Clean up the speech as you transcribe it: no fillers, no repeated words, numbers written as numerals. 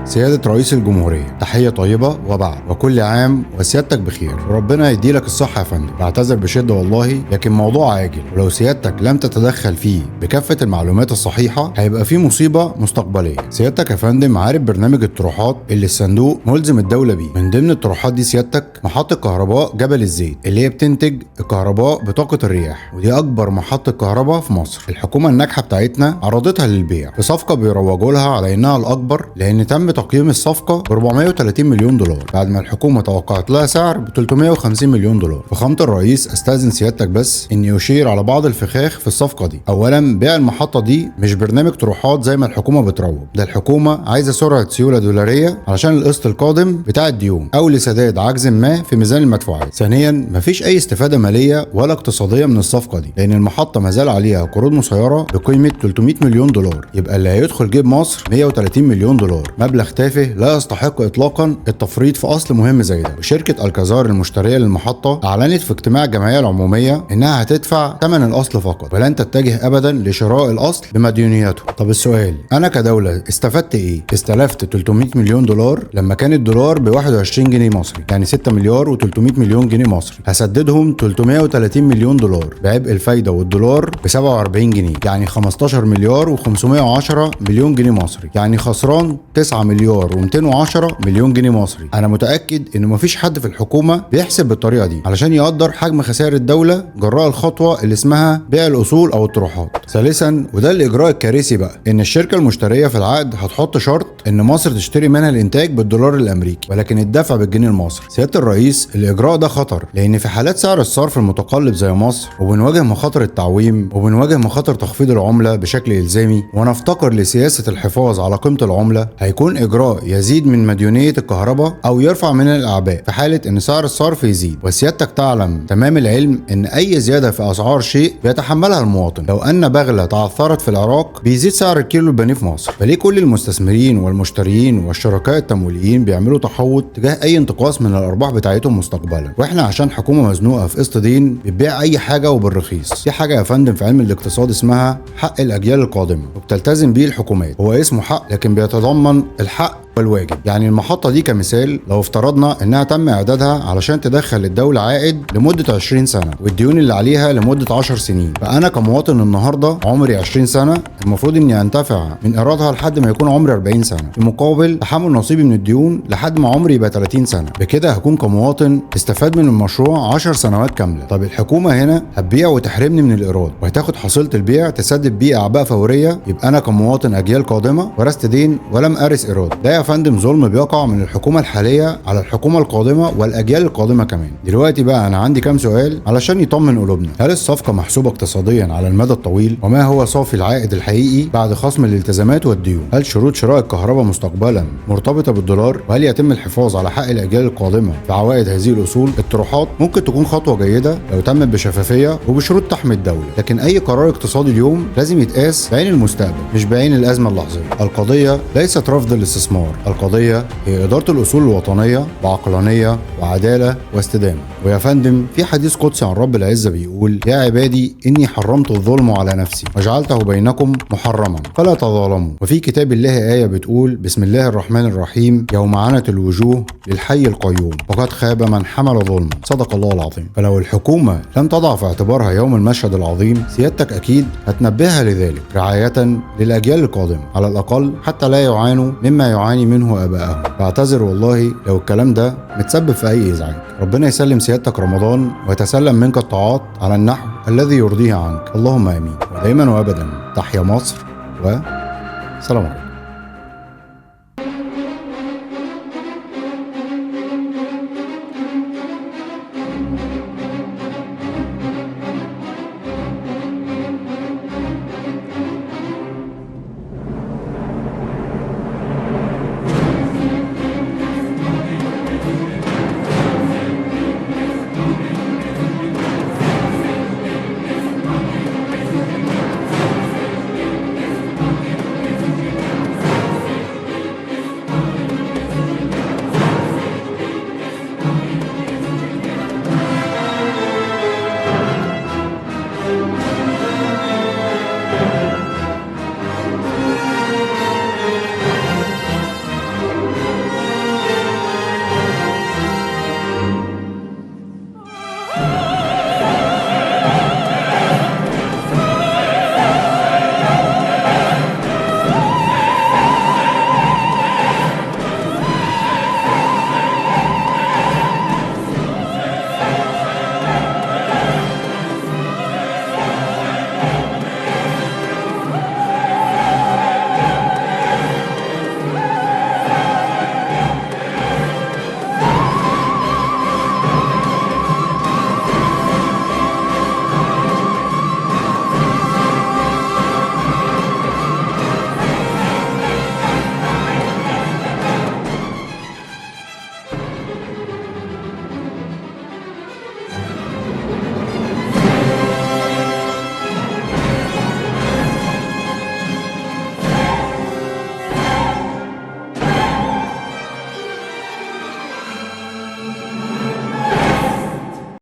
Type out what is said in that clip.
سيادة رئيس الجمهورية، تحية طيبة وبعد، وكل عام وسيادتك بخير وربنا يديلك الصحة يا فندم. بعتذر بشدة والله، لكن موضوع عاجل، ولو سيادتك لم تتدخل فيه بكافة المعلومات الصحيحة هيبقى فيه مصيبة مستقبلية. سيادتك يا فندم عارف برنامج الطروحات اللي الصندوق ملزم الدولة بيه. من ضمن الطروحات دي سيادتك محطة كهرباء جبل الزيت اللي هي بتنتج الكهرباء بطاقة الرياح، ودي أكبر محطة كهرباء في مصر. الحكومة الناجحة بتاعتنا عرضتها للبيع في صفقة بيروجوا لها على إنها الأكبر، لأن تم تقييم الصفقة ب 430 مليون دولار بعد ما الحكومة توقعت لها سعر ب 350 مليون دولار. فخامة الرئيس استأذن سيادتك بس إني أشير على بعض الفخاخ في الصفقة دي. أولا، بيع المحطة دي مش برنامج طروحات زي ما الحكومة بتروج، ده الحكومة عايزة سرعة سيولة دولارية علشان القسط القادم بتاع الديون أو لسداد عجز ما في ميزان المدفوعات. ثانيا، مفيش أي استفادة مالية ولا اقتصادية من الصفقة دي، لأن المحطة مازال عليها قروض مسيرة بقيمة 300 مليون دولار، يبقى اللي هيدخل جيب مصر 130 مليون دولار، مبلغ تافه لا يستحق إطلاقا التفريط في أصل مهم زي ده. وشركة الكازار المشترية للمحطة أعلنت في اجتماع الجمعية العمومية إنها هتدفع ثمن الأصل فقط، ولن تتجه أبدا لشراء الأصل بمديونياته. طب السؤال، أنا كدولة استفدت إيه؟ استلفت 300 مليون دولار لما كان الدولار ب 21 جنيه مصري، يعني 6 مليار و300 مليون جنيه مصري. هسددهم 330 مليون دولار بعبء الفايدة والدولار ب 47 جنيه، يعني 15 مليار و510 مليون جنيه مصري، يعني خسران 9 مليار و210 مليون جنيه مصري. انا متاكد ان مفيش حد في الحكومه بيحسب بالطريقه دي علشان يقدر حجم خسائر الدوله جراء الخطوه اللي اسمها بيع الاصول او الطروحات. ثالثا، وده الاجراء الكارثي بقى، ان الشركه المشتريه في العقد هتحط شرط ان مصر تشتري منها الانتاج بالدولار الامريكي ولكن الدفع بالجنيه المصري. سياده الرئيس، الاجراء ده خطر، لان في حالات سعر الصرف المتقلب زي مصر وبنواجه مخاطر التعويم وبنواجه مخاطر تخفيض العمله بشكل الزامي ونفتقر لسياسه الحفاظ على قيمه العمله، هيكون اجراء يزيد من مديونيه الكهرباء او يرفع من الاعباء في حاله ان سعر الصرف يزيد. وسيادتك تعلم تمام العلم ان اي زياده في اسعار شيء بيتحملها المواطن. لو ان بغله تعثرت في العراق بيزيد سعر الكيلو البانيه في مصر، فليه كل المستثمرين والمشترين والشركاء التمويليين بيعملوا تحوط تجاه اي انتقاص من الارباح بتاعتهم مستقبلا؟ واحنا عشان حكومه مزنوقه في قسط دين بتبيع اي حاجه وبالرخيص. في حاجه يا فندم في علم الاقتصاد اسمها حق الاجيال القادمه وبتلتزم بيه الحكومات. هو اسمه حق لكن بيتضمن الحق والواجب. يعني المحطة دي كمثال لو افترضنا انها تم اعدادها علشان تدخل الدولة عائد لمدة 20 سنة والديون اللي عليها لمدة 10 سنين، فانا كمواطن النهاردة عمري 20 سنة المفروض اني انتفع من ايرادها لحد ما يكون عمري 40 سنة، في مقابل تحمل نصيبي من الديون لحد ما عمري يبقى 30 سنة. بكده هكون كمواطن استفاد من المشروع 10 سنوات كاملة. طب الحكومة هنا هتبيع وتحرمني من الايراد وهتاخد حصيلة البيع تسدد بيه اعباء فورية، يبقى انا كمواطن اجيال قادمة ورثت دين ولم ارث ايراد. ده يا فندم ظلم بيقع من الحكومة الحالية على الحكومة القادمة والأجيال القادمة كمان. دلوقتي بقى أنا عندي كام سؤال علشان يطمن قلوبنا. هل الصفقة محسوبة اقتصاديا على المدى الطويل؟ وما هو صافي العائد الحقيقي بعد خصم الالتزامات والديون؟ هل شروط شراء الكهرباء مستقبلا مرتبطة بالدولار؟ وهل يتم الحفاظ على حق الأجيال القادمة في عوائد هذه الأصول؟ الطروحات ممكن تكون خطوة جيدة لو تمت بشفافية وبشروط تحمي الدولة، لكن أي قرار اقتصادي اليوم لازم يتقاس بعين المستقبل مش بعين الأزمة اللحظية. القضية ليست رفض الاستثمار، القضية هي إدارة الأصول الوطنية بعقلانية وعدالة واستدامة. ويا فندم في حديث قدسي عن رب العزة بيقول: يا عبادي إني حرمت الظلم على نفسي وجعلته بينكم محرما فلا تظالموا. وفي كتاب الله آية بتقول: بسم الله الرحمن الرحيم، يوم عنت الوجوه للحي القيوم وقد خاب من حمل ظلما. صدق الله العظيم. فلو الحكومة لم تضع في اعتبارها يوم المشهد العظيم، سيادتك أكيد هتنبهها لذلك رعاية للأجيال القادمة على الأقل، حتى لا يعانوا مما يعاني منه آبائهم. بعتذر والله لو الكلام ده متسبب في أي إزعاج. ربنا يسلم سيادتك رمضان ويتسلم منك الطاعات على النحو الذي يرضيه عنك، اللهم آمين. ودائما وأبدا تحيا مصر وسلام عليكم.